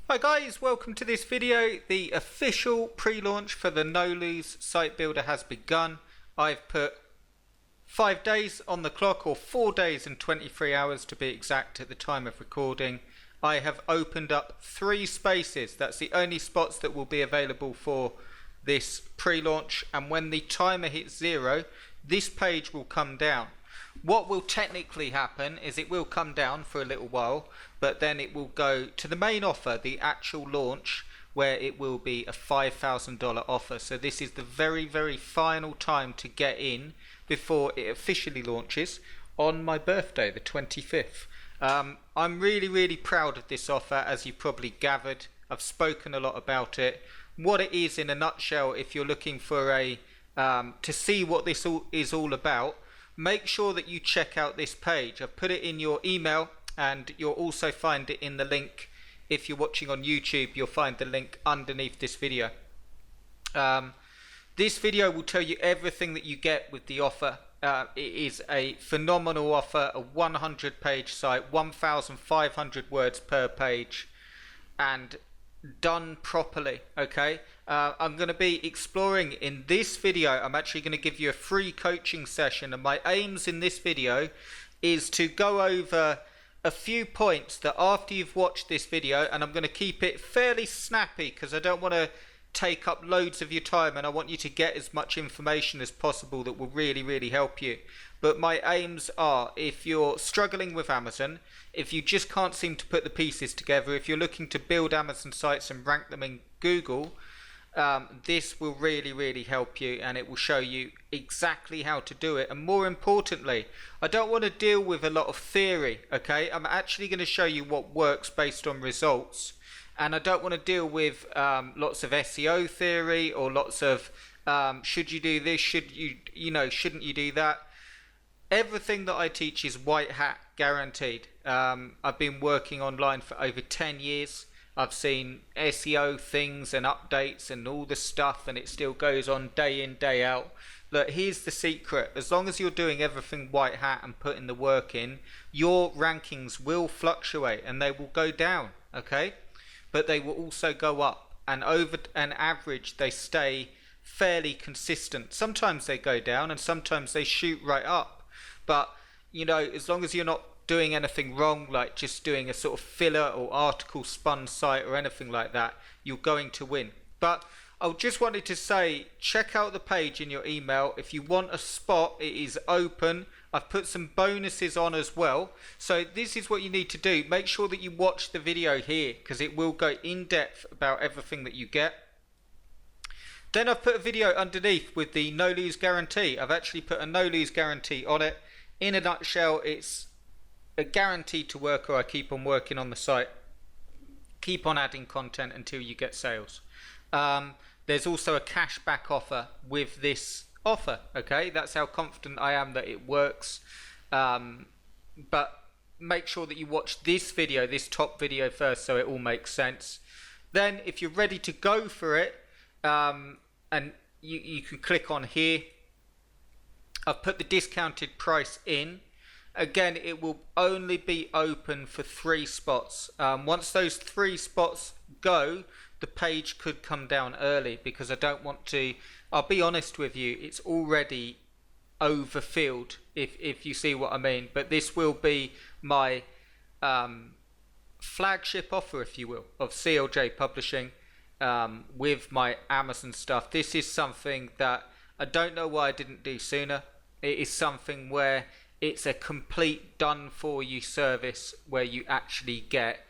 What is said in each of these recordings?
Hi guys, welcome to this video. The official pre-launch for the No Lose site builder has begun. I've put 5 days on the clock, or 4 days and 23 hours to be exact at the time of recording. I have opened up 3 spaces. That's the only spots that will be available for this pre-launch, and when the timer hits 0, this page will come down. What will technically happen is it will come down for a little while, but then it will go to the main offer, the actual launch, where it will be a $5,000 offer. So this is the very final time to get in before it officially launches on my birthday, the 25th. I'm really proud of this offer, as you probably gathered. I've spoken a lot about it. What it is in a nutshell, if you're looking for to see what this is all about, make sure that you check out this page. I've put it in your email, and you'll also find it in the link. If you're watching on YouTube, you'll find the link underneath this video. This video will tell you everything that you get with the offer. It is a phenomenal offer, a 100-page site, 1,500 words per page, and done properly. Okay, I'm going to be exploring in this video. I'm actually going to give you a free coaching session, and my aims in this video is to go over a few points that after you've watched this video, and I'm going to keep it fairly snappy because I don't want to take up loads of your time, and I want you to get as much information as possible that will really help you. But my aims are, if you're struggling with Amazon, if you just can't seem to put the pieces together, if you're looking to build Amazon sites and rank them in Google, this will really help you, and it will show you exactly how to do it. And more importantly, I don't want to deal with a lot of theory, okay? I'm actually going to show you what works based on results, and I don't want to deal with lots of SEO theory or lots of should you do this, shouldn't you do that. Everything that I teach is white hat guaranteed. I've been working online for over 10 years. I've seen SEO things and updates and all the stuff, and it still goes on day in, day out. Look, here's the secret. As long as you're doing everything white hat and putting the work in, your rankings will fluctuate and they will go down, okay? But they will also go up, and over an average they stay fairly consistent. Sometimes they go down and sometimes they shoot right up. But, as long as you're not doing anything wrong, like just doing a sort of filler or article spun site or anything like that, you're going to win. But I just wanted to say, check out the page in your email. If you want a spot, it is open. I've put some bonuses on as well. So this is what you need to do. Make sure that you watch the video here, because it will go in depth about everything that you get. Then I've put a video underneath with the no lose guarantee. I've actually put a no lose guarantee on it. In a nutshell, it's a guarantee to work, or I keep on working on the site. Keep on adding content until you get sales. There's also a cashback offer with this offer, okay? That's how confident I am that it works. But make sure that you watch this video, this top video first, so it all makes sense. Then if you're ready to go for it, and you can click on here. I've put the discounted price in. Again, it will only be open for 3 spots. Once those 3 spots go, the page could come down early, because I don't want to. I'll be honest with you, it's already overfilled, if you see what I mean. But this will be my flagship offer, if you will, of CLJ Publishing, with my Amazon stuff. This is something that I don't know why I didn't do sooner. It is something where it's a complete done for you service, where you actually get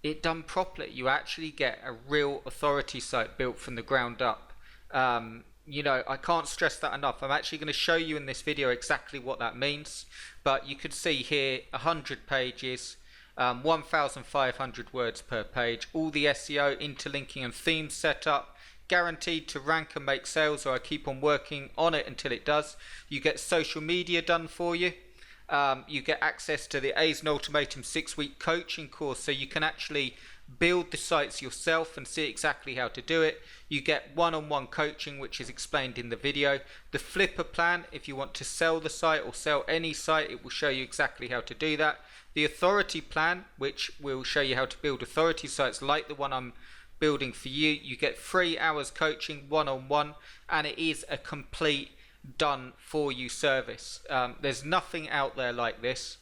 it done properly. You actually get a real authority site built from the ground up. I can't stress that enough. I'm actually going to show you in this video exactly what that means. But you can see here 100 pages, 1,500 words per page, all the SEO, interlinking and themes set up, guaranteed to rank and make sales, or I keep on working on it until it does. You get social media done for you. You get access to the A's Ultimatum 6-week coaching course, so you can actually build the sites yourself and see exactly how to do it. You get one-on-one coaching, which is explained in the video. The flipper plan, if you want to sell the site or sell any site, it will show you exactly how to do that. The authority plan, which will show you how to build authority sites like the one I'm building for you. You get 3 hours coaching one-on-one, and it is a complete done for you service. There's nothing out there like this.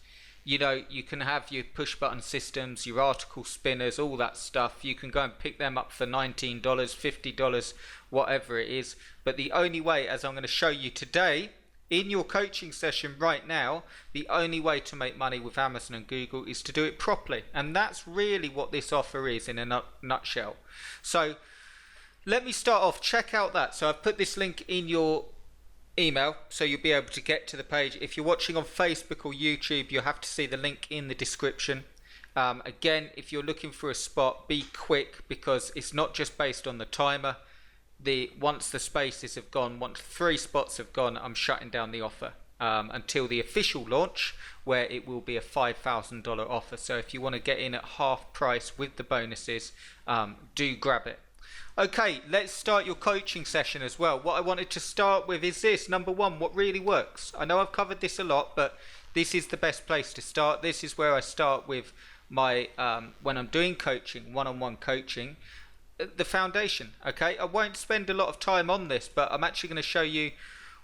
You know, you can have your push button systems, your article spinners, all that stuff. You can go and pick them up for $19, $50, whatever it is. But the only way, as I'm going to show you today in your coaching session right now, the only way to make money with Amazon and Google is to do it properly. And that's really what this offer is in a nutshell. So let me start off. Check out that. So I've put this link in your email, so you'll be able to get to the page. If you're watching on Facebook or YouTube, you'll have to see the link in the description. Again, if you're looking for a spot, be quick, because it's not just based on the timer. Once the spaces have gone, once 3 spots have gone, I'm shutting down the offer until the official launch, where it will be a $5,000 offer. So if you want to get in at half price with the bonuses, do grab it. Okay, let's start your coaching session as well. What I wanted to start with is this. Number 1, what really works. I know I've covered this a lot, but this is the best place to start. This is where I start with my, when I'm doing coaching, one-on-one coaching, the foundation. Okay, I won't spend a lot of time on this, but I'm actually going to show you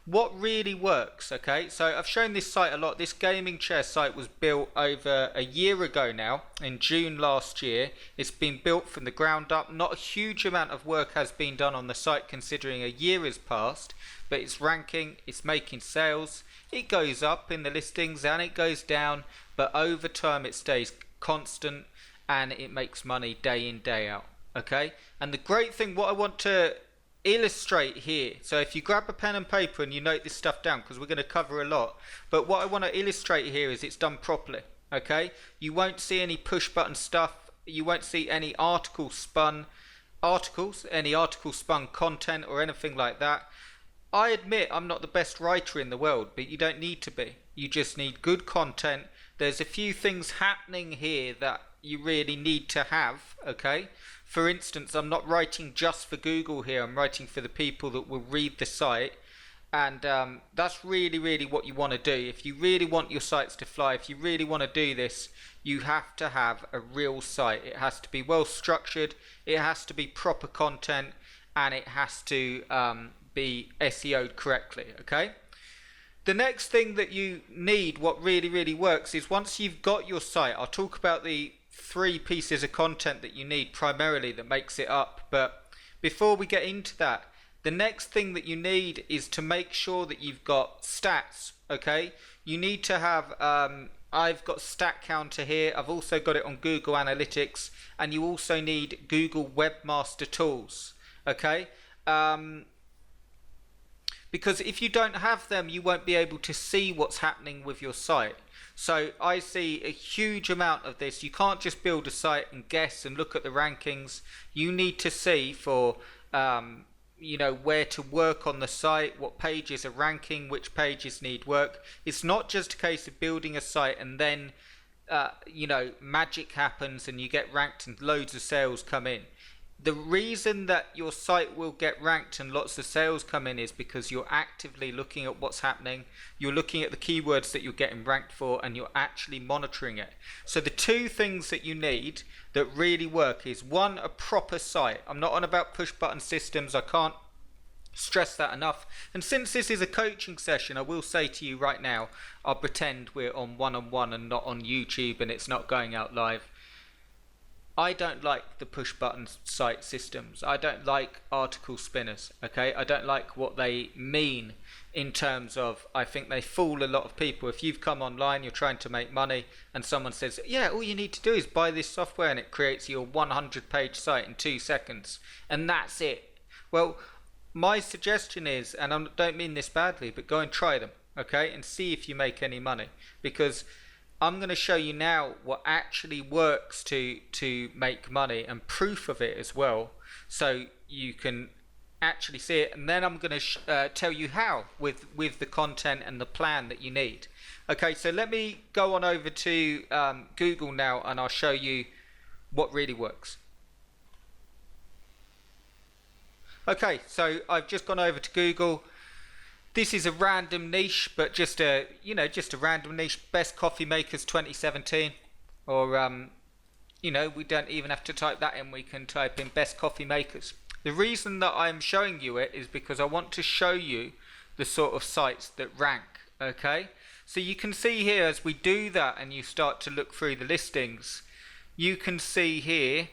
what really works. Okay, so I've shown this site a lot. This gaming chair site was built over a year ago now, in June last year. It's been built from the ground up. Not a huge amount of work has been done on the site considering a year has passed, but it's ranking, it's making sales. It goes up in the listings and it goes down, but over time it stays constant and it makes money day in, day out. Okay, and the great thing, what I want to illustrate here, so if you grab a pen and paper and you note this stuff down, because we're going to cover a lot, but what I want to illustrate here is it's done properly. Okay, you won't see any push button stuff, you won't see any any article spun content or anything like that. I admit I'm not the best writer in the world, but you don't need to be. You just need good content. There's a few things happening here that you really need to have. Okay, for instance, I'm not writing just for Google here. I'm writing for the people that will read the site. And that's really what you want to do. If you really want your sites to fly, if you really want to do this, you have to have a real site. It has to be well structured. It has to be proper content. And it has to be SEO'd correctly. Okay. The next thing that you need, what really works, is once you've got your site, I'll talk about the 3 pieces of content that you need primarily that makes it up. But before we get into that, the next thing that you need is to make sure that you've got stats. Okay, you need to have I've got stat counter here. I've also got it on Google Analytics, and you also need Google Webmaster Tools. Okay, because if you don't have them, you won't be able to see what's happening with your site. So I see a huge amount of this. You can't just build a site and guess and look at the rankings. You need to see for you know, where to work on the site, what pages are ranking, which pages need work. It's not just a case of building a site and then you know, magic happens and you get ranked and loads of sales come in. The reason that your site will get ranked and lots of sales come in is because you're actively looking at what's happening, you're looking at the keywords that you're getting ranked for, and you're actually monitoring it. So the 2 things that you need that really work is 1, a proper site. I'm not on about push button systems, I can't stress that enough. And since this is a coaching session, I will say to you right now, I'll pretend we're on one-on-one and not on YouTube and it's not going out live. I don't like the push button site systems. I don't like article spinners. Okay, I don't like what they mean in terms of, I think they fool a lot of people. If you've come online, you're trying to make money, and someone says, yeah, all you need to do is buy this software and it creates your 100-page site in 2 seconds, and that's it. Well, my suggestion is, and I don't mean this badly, but go and try them, okay, and see if you make any money, because I'm going to show you now what actually works to make money, and proof of it as well, so you can actually see it. And then I'm going to tell you how with the content and the plan that you need. Okay, so let me go on over to Google now, and I'll show you what really works. Okay, so I've just gone over to Google. This is a random niche, but just a just a random niche. Best coffee makers 2017, or we don't even have to type that in. We can type in best coffee makers. The reason that I'm showing you it is because I want to show you the sort of sites that rank. Okay, so you can see here as we do that, and you start to look through the listings, you can see here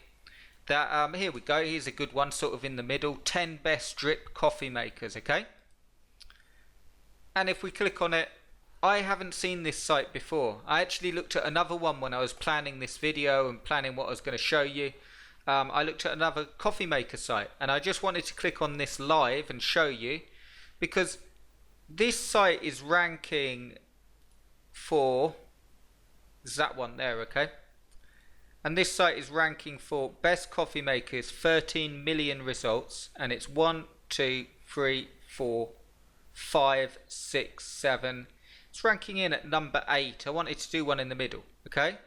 that here we go. Here's a good one, sort of in the middle. 10 best drip coffee makers. Okay. And if we click on it, I haven't seen this site before. I actually looked at another one when I was planning this video and planning what I was going to show you. I looked at another coffee maker site, and I just wanted to click on this live and show you, because this site is ranking for that one there, okay? And this site is ranking for best coffee makers, 13 million results, and it's 1, 2, 3, 4, 5, 6, 7. It's ranking in at number 8. I wanted to do one in the middle, okay?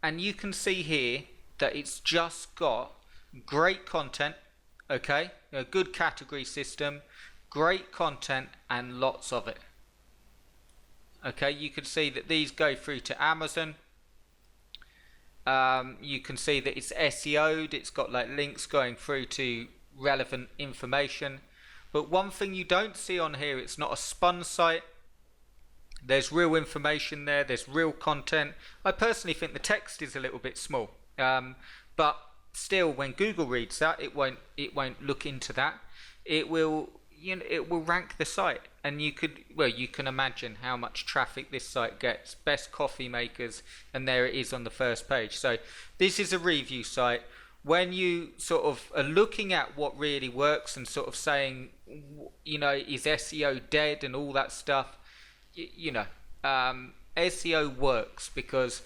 And you can see here that it's just got great content, okay? A good category system, great content, and lots of it. Okay, you can see that these go through to Amazon. You can see that it's SEO'd, it's got like links going through to relevant information. But one thing you don't see on here, it's not a spun site. There's real information there, there's real content. I personally think the text is a little bit small. But still, when Google reads that, it won't look into that. It will rank the site, and you can imagine how much traffic this site gets. Best coffee makers, and there it is on the first page. So this is a review site. When you sort of are looking at what really works and sort of saying, is SEO dead and all that stuff, SEO works because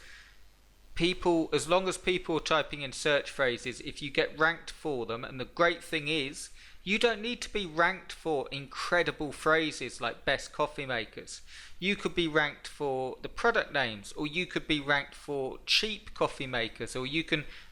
people, as long as people are typing in search phrases, if you get ranked for them, and the great thing is, you don't need to be ranked for incredible phrases like best coffee makers. You could be ranked for the product names, or you could be ranked for cheap coffee makers, or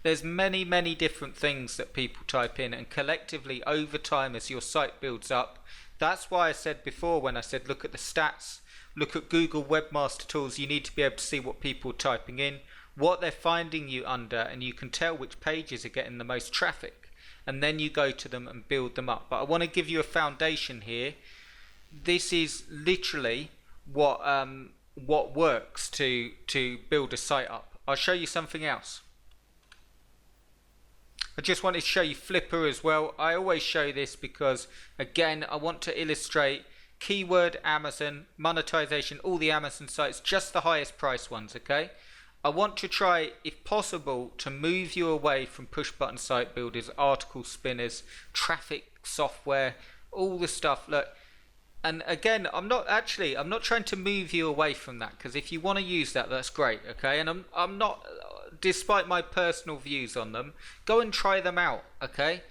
there's many, many different things that people type in, and collectively over time as your site builds up. That's why I said before, when I said look at the stats, look at Google Webmaster Tools, you need to be able to see what people are typing in, what they're finding you under, and you can tell which pages are getting the most traffic. And then you go to them and build them up. But I want to give you a foundation here. This is literally what works to build a site up. I'll show you something else. I just wanted to show you Flipper as well. I always show this because, again, I want to illustrate keyword Amazon, monetization, all the Amazon sites, just the highest price ones, okay? I want to try, if possible, to move you away from push button site builders, article spinners, traffic software, all the stuff. Look, and again, I'm not trying to move you away from that, because if you want to use that, that's great, okay? And I'm not, despite my personal views on them, go and try them out, okay?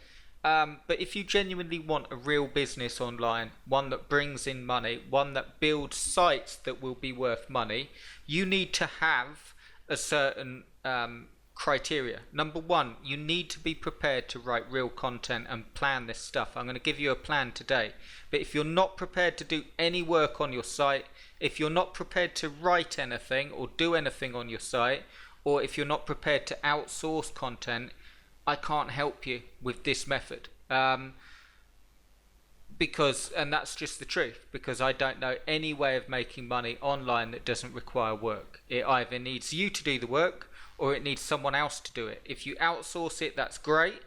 But if you genuinely want a real business online, one that brings in money, one that builds sites that will be worth money, you need to have a certain criteria. Number one, you need to be prepared to write real content and plan this stuff. I'm going to give you a plan today. But if you're not prepared to do any work on your site, if you're not prepared to write anything or do anything on your site, or if you're not prepared to outsource content, I can't help you with this method. And that's just the truth, because I don't know any way of making money online that doesn't require work. It either needs you to do the work, or it needs someone else to do it. If you outsource it, that's great,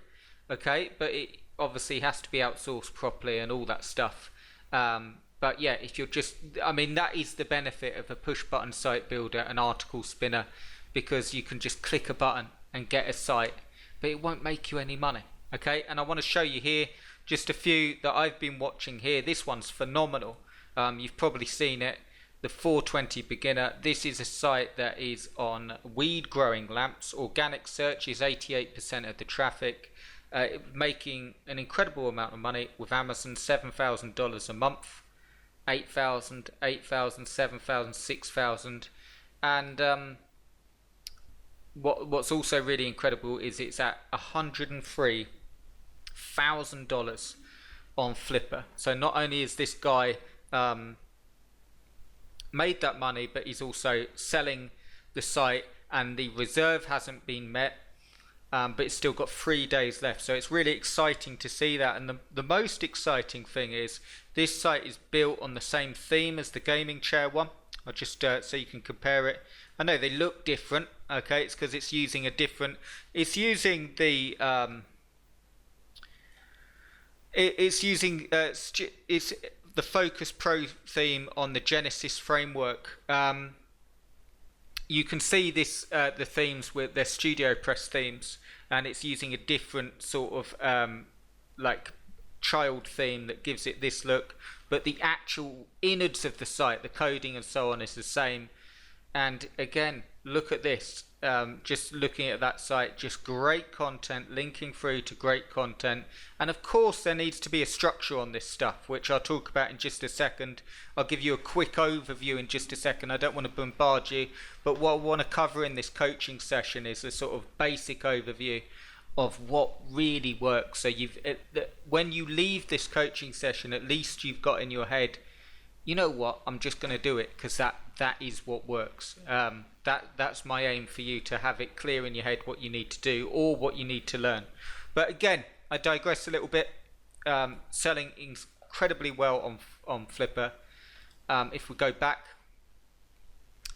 okay, but it obviously has to be outsourced properly and all that stuff. But yeah, if you're that is the benefit of a push button site builder, an article spinner, because you can just click a button and get a site, but it won't make you any money, okay? And I want to show you here just a few that I've been watching here. This one's phenomenal. You've probably seen it. The 420 Beginner. This is a site that is on weed growing lamps. Organic search is 88% of the traffic. Making an incredible amount of money with Amazon. $7,000 a month. 8,000, 8,000, 7,000, 6,000. And what's also really incredible is it's at $103,000 on Flipper. So not only is this guy um, made that money, but he's also selling the site, and the reserve hasn't been met, but it's still got 3 days left. So it's really exciting to see that. And the most exciting thing is this site is built on the same theme as the gaming chair one. I'll just so you can compare it. I know they look different. Okay, it's because it's using a different. It's using the. It's using it's the Focus Pro theme on the Genesis framework. You can see this the themes with their Studio Press themes, and it's using a different sort of like child theme that gives it this look, but the actual innards of the site, the coding and so on, is the same. And again, look at this. Just looking at that site, just great content, linking through to great content. And of course there needs to be a structure on this stuff, which I'll talk about in just a second. I'll give you a quick overview in just a second. I don't want to bombard you, but what I want to cover in this coaching session is a sort of basic overview of what really works. So when you leave this coaching session, at least you've got in your head, you know what, I'm just going to do it because that is what works. That's my aim for you, to have it clear in your head what you need to do or what you need to learn. But again, I digress a little bit. Selling incredibly well on Flipper. If we go back,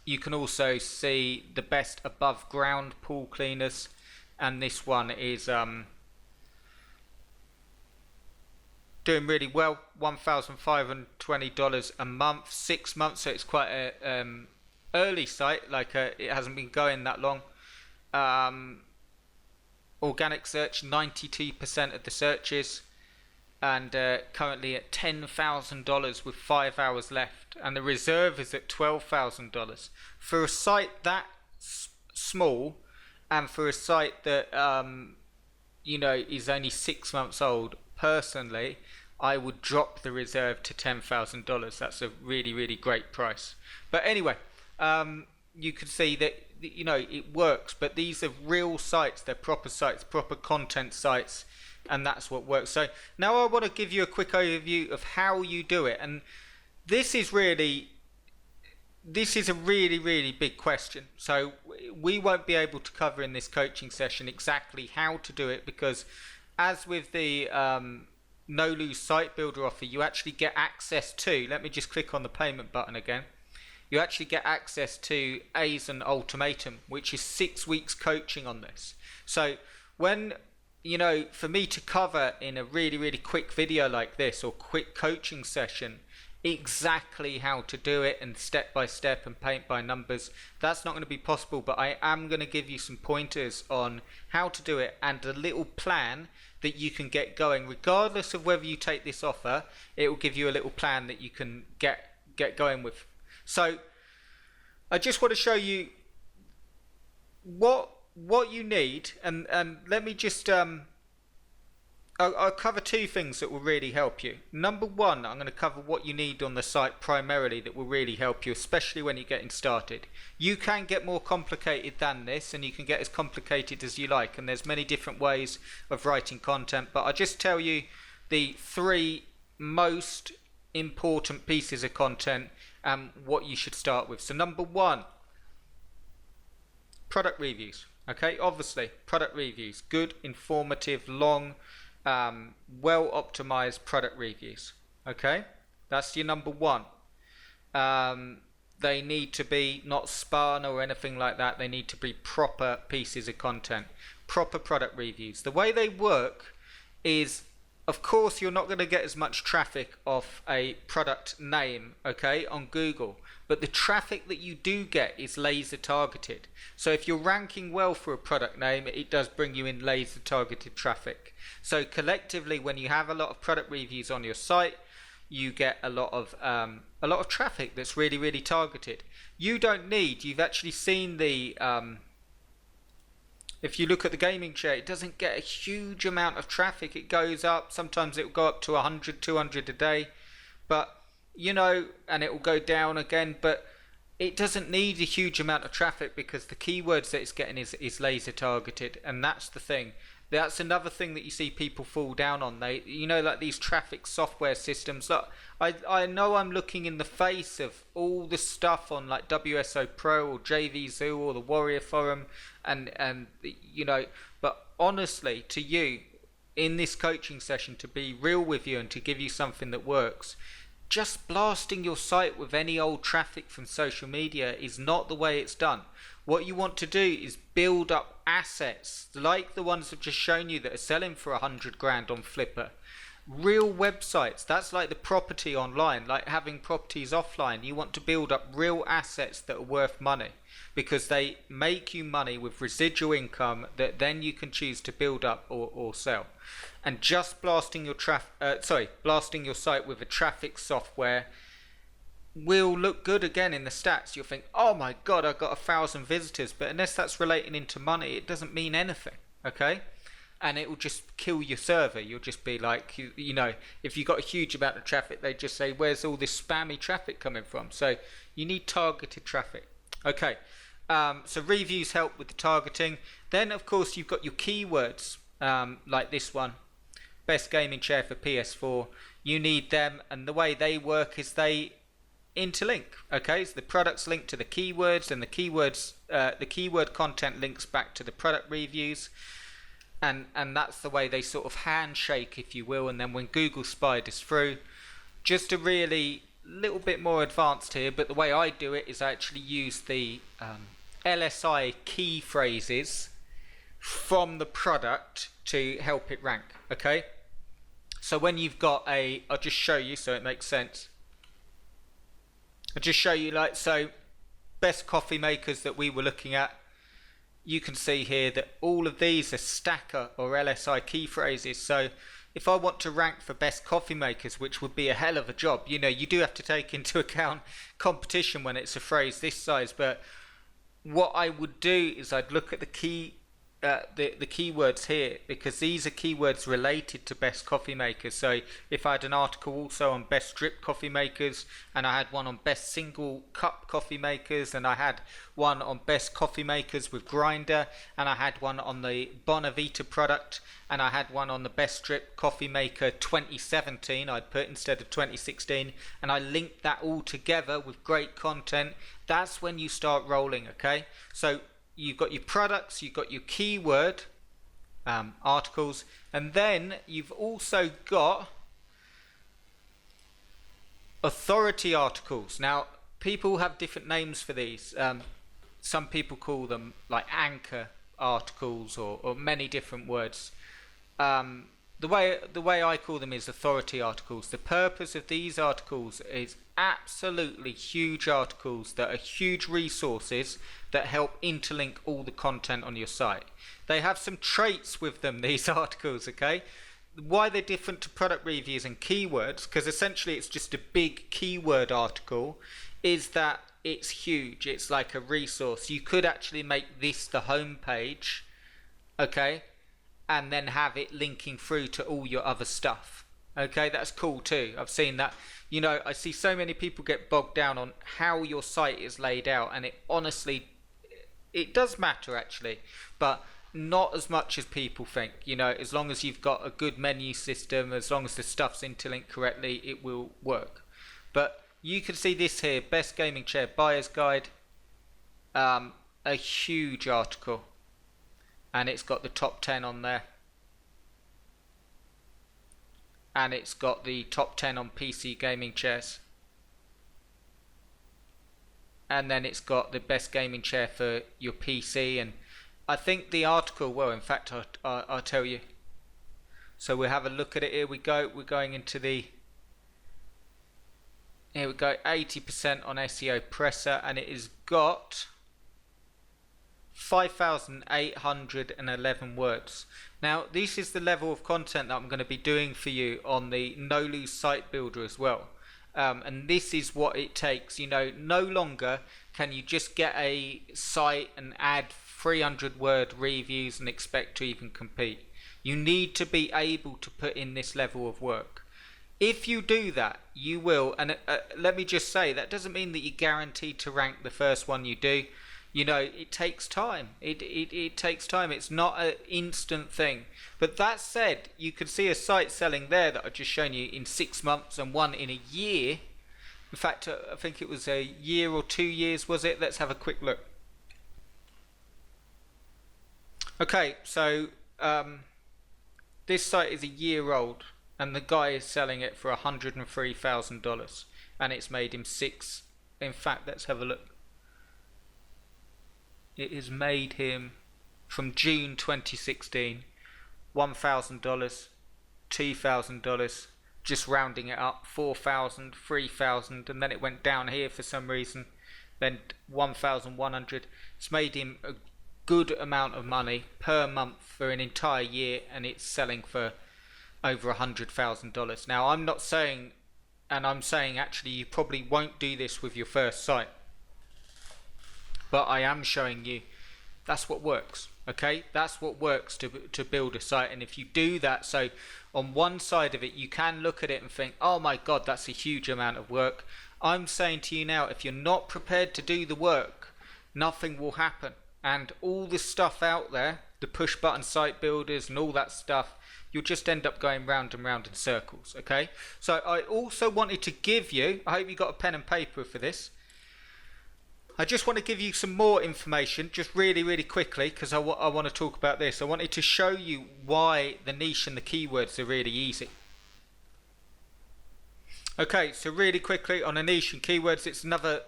you can also see the best above ground pool cleaners, and this one is doing really well. $1,520 a month, 6 months, so it's quite a early site, like it hasn't been going that long. Organic search, 92% of the searches, and currently at $10,000 with 5 hours left, and the reserve is at $12,000 for a site that small, and for a site that is only 6 months old. Personally, I would drop the reserve to $10,000. That's a really, really great price. But anyway, you can see that it works. But these are real sites. They're proper sites, proper content sites, and that's what works. So now I want to give you a quick overview of how you do it. And this is a really, really big question. So we won't be able to cover in this coaching session exactly how to do it, because as with the No Lose Site Builder offer, you actually get access to, let me just click on the payment button again, you actually get access to ASIN Ultimatum, which is 6 weeks coaching on this. So when, for me to cover in a really, really quick video like this, or quick coaching session, exactly how to do it and step by step and paint by numbers, that's not going to be possible. But I am going to give you some pointers on how to do it, and a little plan that you can get going regardless of whether you take this offer. It will give you a little plan that you can get going with. So I just want to show you what you need, and let me just I'll cover 2 things that will really help you. Number 1, I'm going to cover what you need on the site primarily that will really help you, especially when you're getting started. You can get more complicated than this, and you can get as complicated as you like, and there's many different ways of writing content, but I'll just tell you the 3 most important pieces of content and what you should start with. So number 1, product reviews. Okay, obviously product reviews, good, informative, long, well optimized product reviews. Okay, that's your number 1. They need to be not spun or anything like that. They need to be proper pieces of content, proper product reviews. The way they work is, of course, you're not going to get as much traffic off a product name, okay, on Google, but the traffic that you do get is laser targeted. So if you're ranking well for a product name, it does bring you in laser targeted traffic. So collectively, when you have a lot of product reviews on your site, you get a lot of traffic that's really, really targeted. You've actually seen the if you look at the gaming chair, it doesn't get a huge amount of traffic. It goes up, sometimes it will go up to 100, 200 a day, but and it will go down again, but it doesn't need a huge amount of traffic because the keywords that it's getting is laser targeted, and that's the thing. That's another thing that you see people fall down on. They, like these traffic software systems. Look, I know I'm looking in the face of all the stuff on like WSO Pro or JVZoo or the Warrior Forum, and but honestly, to you, in this coaching session, to be real with you and to give you something that works, just blasting your site with any old traffic from social media is not the way it's done. What you want to do is build up assets like the ones I've just shown you that are selling for 100 grand on Flipper. Real websites, that's like the property online, like having properties offline. You want to build up real assets that are worth money, because they make you money with residual income that then you can choose to build up or sell. And just blasting your blasting your site with a traffic software will look good again in the stats. You'll think, oh my god, I got 1,000 visitors, but unless that's relating into money, it doesn't mean anything. Okay, and it will just kill your server. You'll just be like, if you got a huge amount of traffic, they just say, where's all this spammy traffic coming from? So you need targeted traffic. Okay, so reviews help with the targeting. Then of course you've got your keywords, like this one, best gaming chair for PS4. You need them, and the way they work is they interlink. Okay, so the products link to the keywords, and the keyword content links back to the product reviews, and that's the way they sort of handshake, if you will. And then when Google spiders through, just a really little bit more advanced here, but the way I do it is I actually use the LSI key phrases from the product to help it rank. Okay, so when you've got I'll just show you so it makes sense. I'll just show you, like, so best coffee makers that we were looking at. You can see here that all of these are Stacker or LSI key phrases. So if I want to rank for best coffee makers, which would be a hell of a job, you do have to take into account competition when it's a phrase this size. But what I would do is I'd look at the keywords here, because these are keywords related to best coffee makers. So if I had an article also on best drip coffee makers, and I had one on best single cup coffee makers, and I had one on best coffee makers with grinder, and I had one on the Bonavita product, and I had one on the best drip coffee maker 2017 I'd put instead of 2016, and I linked that all together with great content, that's when you start rolling. Okay, so you've got your products, you've got your keyword articles, and then you've also got authority articles. Now, people have different names for these. Some people call them like anchor articles, or many different words. The way I call them is authority articles. The purpose of these articles is absolutely huge articles that are huge resources that help interlink all the content on your site. They have some traits with them, these articles, okay? Why they're different to product reviews and keywords, because essentially it's just a big keyword article, is that it's huge. It's like a resource. You could actually make this the home page, okay, and then have it linking through to all your other stuff. Okay, that's cool too. I've seen that. I see so many people get bogged down on how your site is laid out, and it honestly, it does matter actually, but not as much as people think. As long as you've got a good menu system, as long as the stuff's interlinked correctly, it will work. But you can see this here, best gaming chair buyer's guide, a huge article, and it's got the top 10 on there, and it's got the top 10 on PC gaming chairs, and then it's got the best gaming chair for your PC. And I think the article, well, in fact, I'll tell you. So we'll have a look at it. Here we go. We're going into here we go, 80% on SEO Presser, and it has got 5,811 words. Now, this is the level of content that I'm going to be doing for you on the NoLose Site Builder as well. And this is what it takes. No longer can you just get a site and add 300 word reviews and expect to even compete. You need to be able to put in this level of work. If you do that, you will. And let me just say, that doesn't mean that you're guaranteed to rank the first one you do. You know, it takes time. It takes time. It's not an instant thing. But that said, you could see a site selling there that I've just shown you in 6 months and one in a year. In fact, I think it was a year or 2 years, was it? Let's have a quick look. Okay, so this site is a year old, and the guy is selling it for $103,000, and it's made him six. In fact, let's have a look. It has made him, from June 2016, $1,000, $2,000, just rounding it up, $4,000, $3,000, and then it went down here for some reason, then $1,100. It's made him a good amount of money per month for an entire year, and it's selling for over $100,000. Now, I'm not saying, and I'm saying actually you probably won't do this with your first site, but I am showing you that's what works. Okay, that's what works to build a site. And if you do that, so on one side of it you can look at it and think, oh my god, that's a huge amount of work. I'm saying to you now, if you're not prepared to do the work, nothing will happen. And all this stuff out there, the push button site builders and all that stuff, you'll just end up going round and round in circles. Okay, so I also wanted to give you, I hope you got a pen and paper for this, I just want to give you some more information, just really quickly, because I want to talk about this. I wanted to show you why the niche and the keywords are really easy. Okay, so really quickly on a niche and keywords, it's another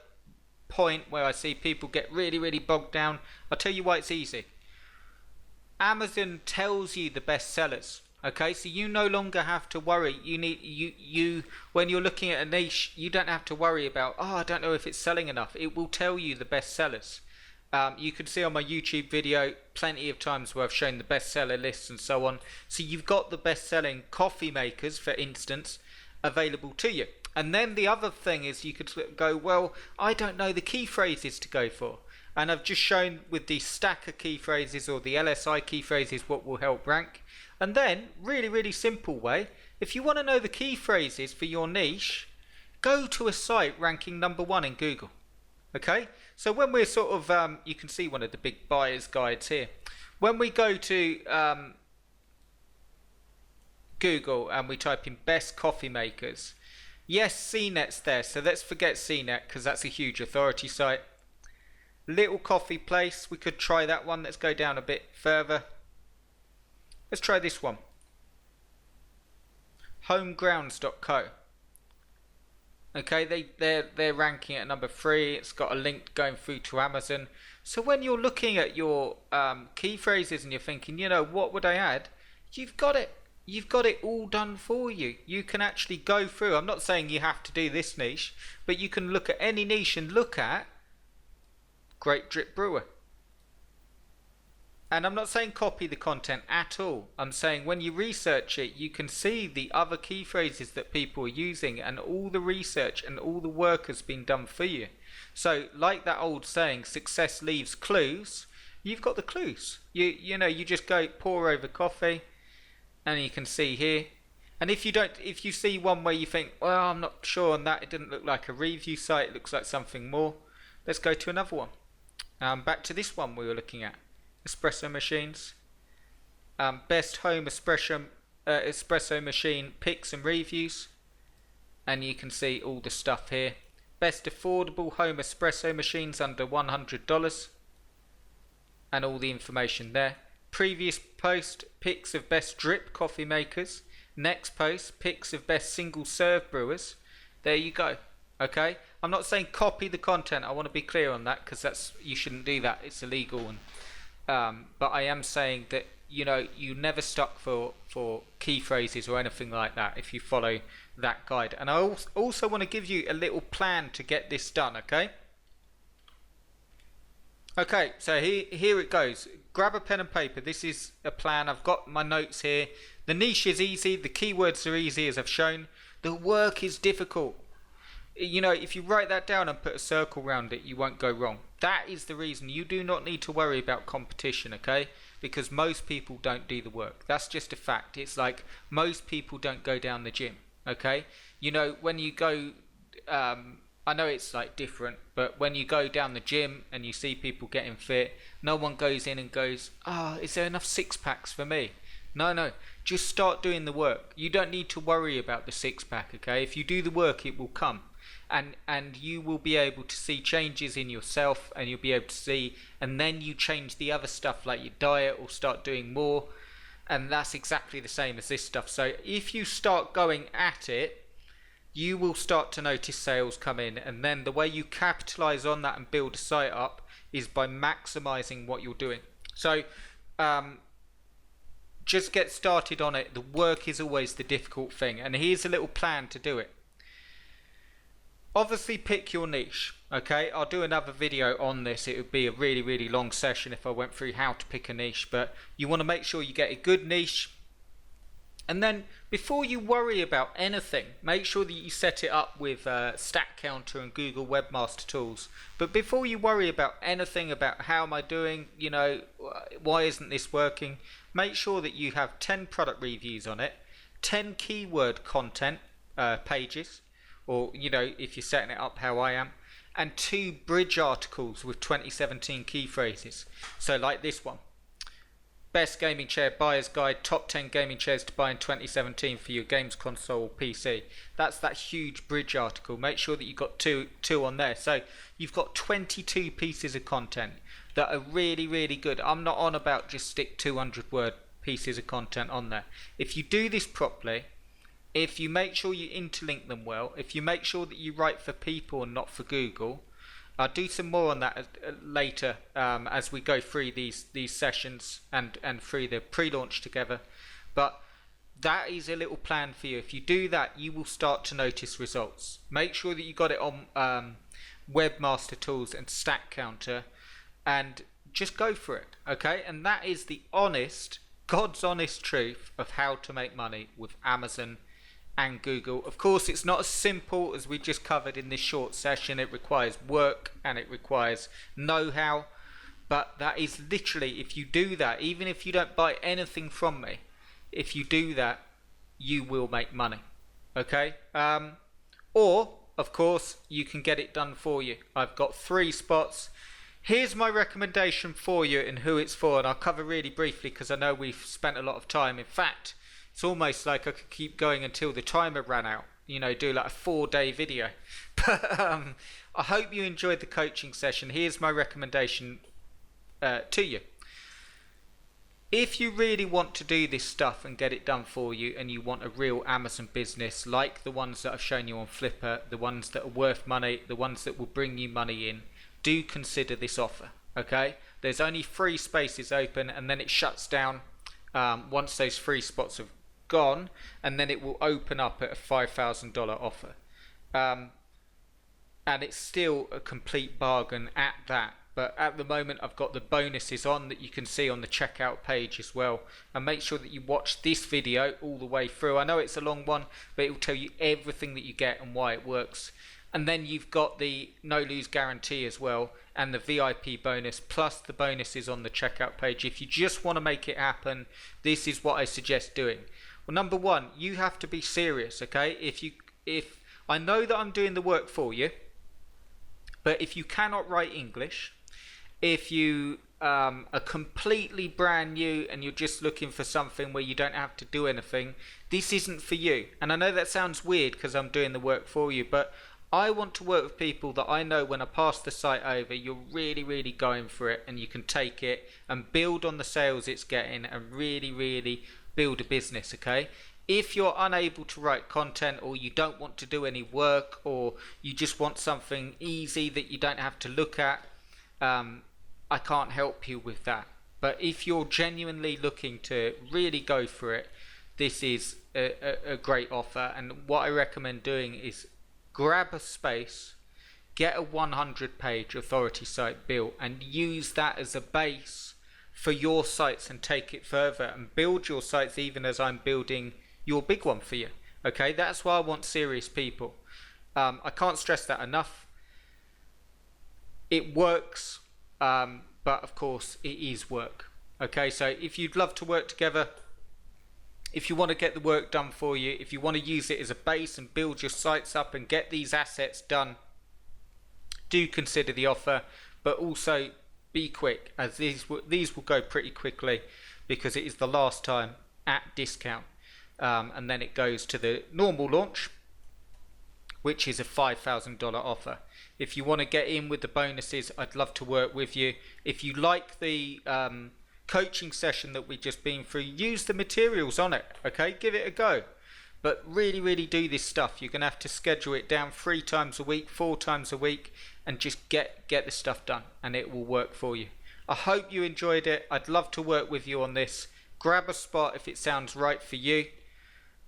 point where I see people get really bogged down. I'll tell you why it's easy. Amazon tells you the best sellers. Okay, so you no longer have to worry. You when you're looking at a niche, you don't have to worry about, oh, I don't know if it's selling enough. It will tell you the best sellers. You can see on my YouTube video plenty of times where I've shown the bestseller lists and so on. So you've got the best-selling coffee makers, for instance, available to you. And then the other thing is you could go, well, I don't know the key phrases to go for. And I've just shown with the stacker key phrases or the LSI key phrases what will help rank. And then, really simple way, if you want to know the key phrases for your niche, go to a site ranking #1 in Google. Okay, so when we're sort of, you can see one of the big buyer's guides here. When we go to Google and we type in best coffee makers, yes, CNET's there, so let's forget CNET because that's a huge authority site. Little Coffee Place, we could try that one. Let's go down a bit further. Let's try this one. Homegrounds.co. Okay, they're ranking at #3. It's got a link going through to Amazon. So when you're looking at your key phrases and you're thinking, you know, what would I add? You've got it. You've got it all done for you. You can actually go through. I'm not saying you have to do this niche, but you can look at any niche and look at Great Drip Brewer. And I'm not saying copy the content at all. I'm saying when you research it, you can see the other key phrases that people are using and all the research and all the work has been done for you. So like that old saying, success leaves clues, you've got the clues. You know, you just go pour over coffee and you can see here. And if you see one where you think, well, I'm not sure on that, it didn't look like a review site, it looks like something more, let's go to another one. Back to this one we were looking at. Espresso machines, best home espresso machine picks and reviews, and you can see all the stuff here. Best affordable home espresso machines under $100, and all the information there. Previous post, pics of best drip coffee makers. Next post, pics of best single serve brewers. There you go. Okay, I'm not saying copy the content. I want to be clear on that because you shouldn't do that. It's illegal. And but I am saying that, you know, you never stuck for key phrases or anything like that if you follow that guide. And I also want to give you a little plan to get this done. Okay, so here it goes. Grab a pen and paper. This is a plan. I've got my notes here. The niche is easy. The keywords are easy, as I've shown. The work is difficult. You know, if you write that down and put a circle around it, you won't go wrong. That is the reason. You do not need to worry about competition, okay? Because most people don't do the work. That's just a fact. It's like most people don't go down the gym, okay? You know, when you go, I I know it's like different, but when you go down the gym and you see people getting fit, no one goes in and goes, is there enough six packs for me? No, just start doing the work. You don't need to worry about the six pack, okay? If you do the work, it will come. And you will be able to see changes in yourself, and you'll be able to see, and then you change the other stuff like your diet, or start doing more, and that's exactly the same as this stuff. So if you start going at it, you will start to notice sales come in, and then the way you capitalize on that and build a site up is by maximizing what you're doing. So just get started on it. The work is always the difficult thing, and here's a little plan to do it. Obviously pick your niche, okay? I'll do another video on this. It would be a really, really long session if I went through how to pick a niche, but you want to make sure you get a good niche. And then before you worry about anything, make sure that you set it up with StatCounter and Google Webmaster Tools. But before you worry about anything about how am I doing, you know, why isn't this working, make sure that you have 10 product reviews on it, 10 keyword content pages, or, you know, if you're setting it up how I am, and 2 bridge articles with 2017 key phrases. So like this one. Best gaming chair buyer's guide, top 10 gaming chairs to buy in 2017 for your games console or PC. That's that huge bridge article. Make sure that you've got two on there. So you've got 22 pieces of content that are really, really good. I'm not on about just stick 200 word pieces of content on there. If you do this properly, if you make sure you interlink them well, if you make sure that you write for people and not for Google, I'll do some more on that later as we go through these sessions and through the pre-launch together. But that is a little plan for you. If you do that, you will start to notice results. Make sure that you got it on Webmaster Tools and StatCounter, and just go for it, okay? And that is the God's honest truth of how to make money with Amazon and Google. Of course, it's not as simple as we just covered in this short session. It requires work and it requires know-how, but that is literally, if you do that, even if you don't buy anything from me, if you do that, you will make money, okay? Or of course you can get it done for you. I've got 3 spots. Here's my recommendation for you and who it's for, and I'll cover really briefly because I know we've spent a lot of time. In fact, it's almost like I could keep going until the timer ran out, you know, do like a 4-day video. But I hope you enjoyed the coaching session. Here's my recommendation to you. If you really want to do this stuff and get it done for you, and you want a real Amazon business like the ones that I've shown you on Flipper, the ones that are worth money, the ones that will bring you money in, do consider this offer, okay? There's only 3 spaces open, and then it shuts down once those 3 spots have gone, and then it will open up at a $5,000 offer, and it's still a complete bargain at that. But at the moment I've got the bonuses on that you can see on the checkout page as well, and make sure that you watch this video all the way through. I know it's a long one, but it will tell you everything that you get and why it works. And then you've got the no lose guarantee as well, and the VIP bonus, plus the bonuses on the checkout page. If you just want to make it happen, this is what I suggest doing. Well, number 1, you have to be serious, okay? If I know that I'm doing the work for you, but if you cannot write English, if you are completely brand new and you're just looking for something where you don't have to do anything, this isn't for you. And I know that sounds weird because I'm doing the work for you, but I want to work with people that I know when I pass the site over, you're really, really going for it, and you can take it and build on the sales it's getting and really, really build a business, okay? If you're unable to write content, or you don't want to do any work, or you just want something easy that you don't have to look at, I can't help you with that. But if you're genuinely looking to really go for it, this is a great offer. And what I recommend doing is grab a space, get a 100-page authority site built, and use that as a base for your sites, and take it further and build your sites even as I'm building your big one for you. Okay, that's why I want serious people. I can't stress that enough. It works, but of course it is work. Okay, so if you'd love to work together, if you want to get the work done for you, if you want to use it as a base and build your sites up and get these assets done, do consider the offer, but also be quick, as these will go pretty quickly, because it is the last time at discount, and then it goes to the normal launch, which is a $5,000 offer. If you want to get in with the bonuses, I'd love to work with you. If you like the coaching session that we've just been through, use the materials on it, okay? Give it a go. But really do this stuff. You're going to have to schedule it down 3 times a week, 4 times a week, and just get the stuff done, and it will work for you. I hope you enjoyed it. I'd love to work with you on this. Grab a spot if it sounds right for you,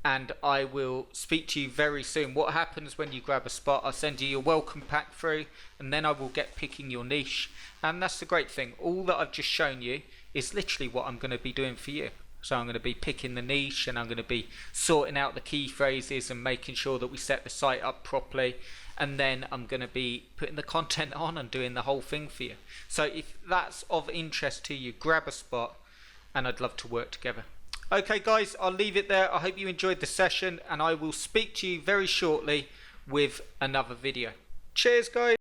and I will speak to you very soon. What happens when you grab a spot? I'll send you your welcome pack through, and then I will get picking your niche. And that's the great thing. All that I've just shown you is literally what I'm going to be doing for you. So I'm going to be picking the niche, and I'm going to be sorting out the key phrases and making sure that we set the site up properly. And then I'm going to be putting the content on and doing the whole thing for you. So if that's of interest to you, grab a spot, and I'd love to work together. Okay guys, I'll leave it there. I hope you enjoyed the session, and I will speak to you very shortly with another video. Cheers guys.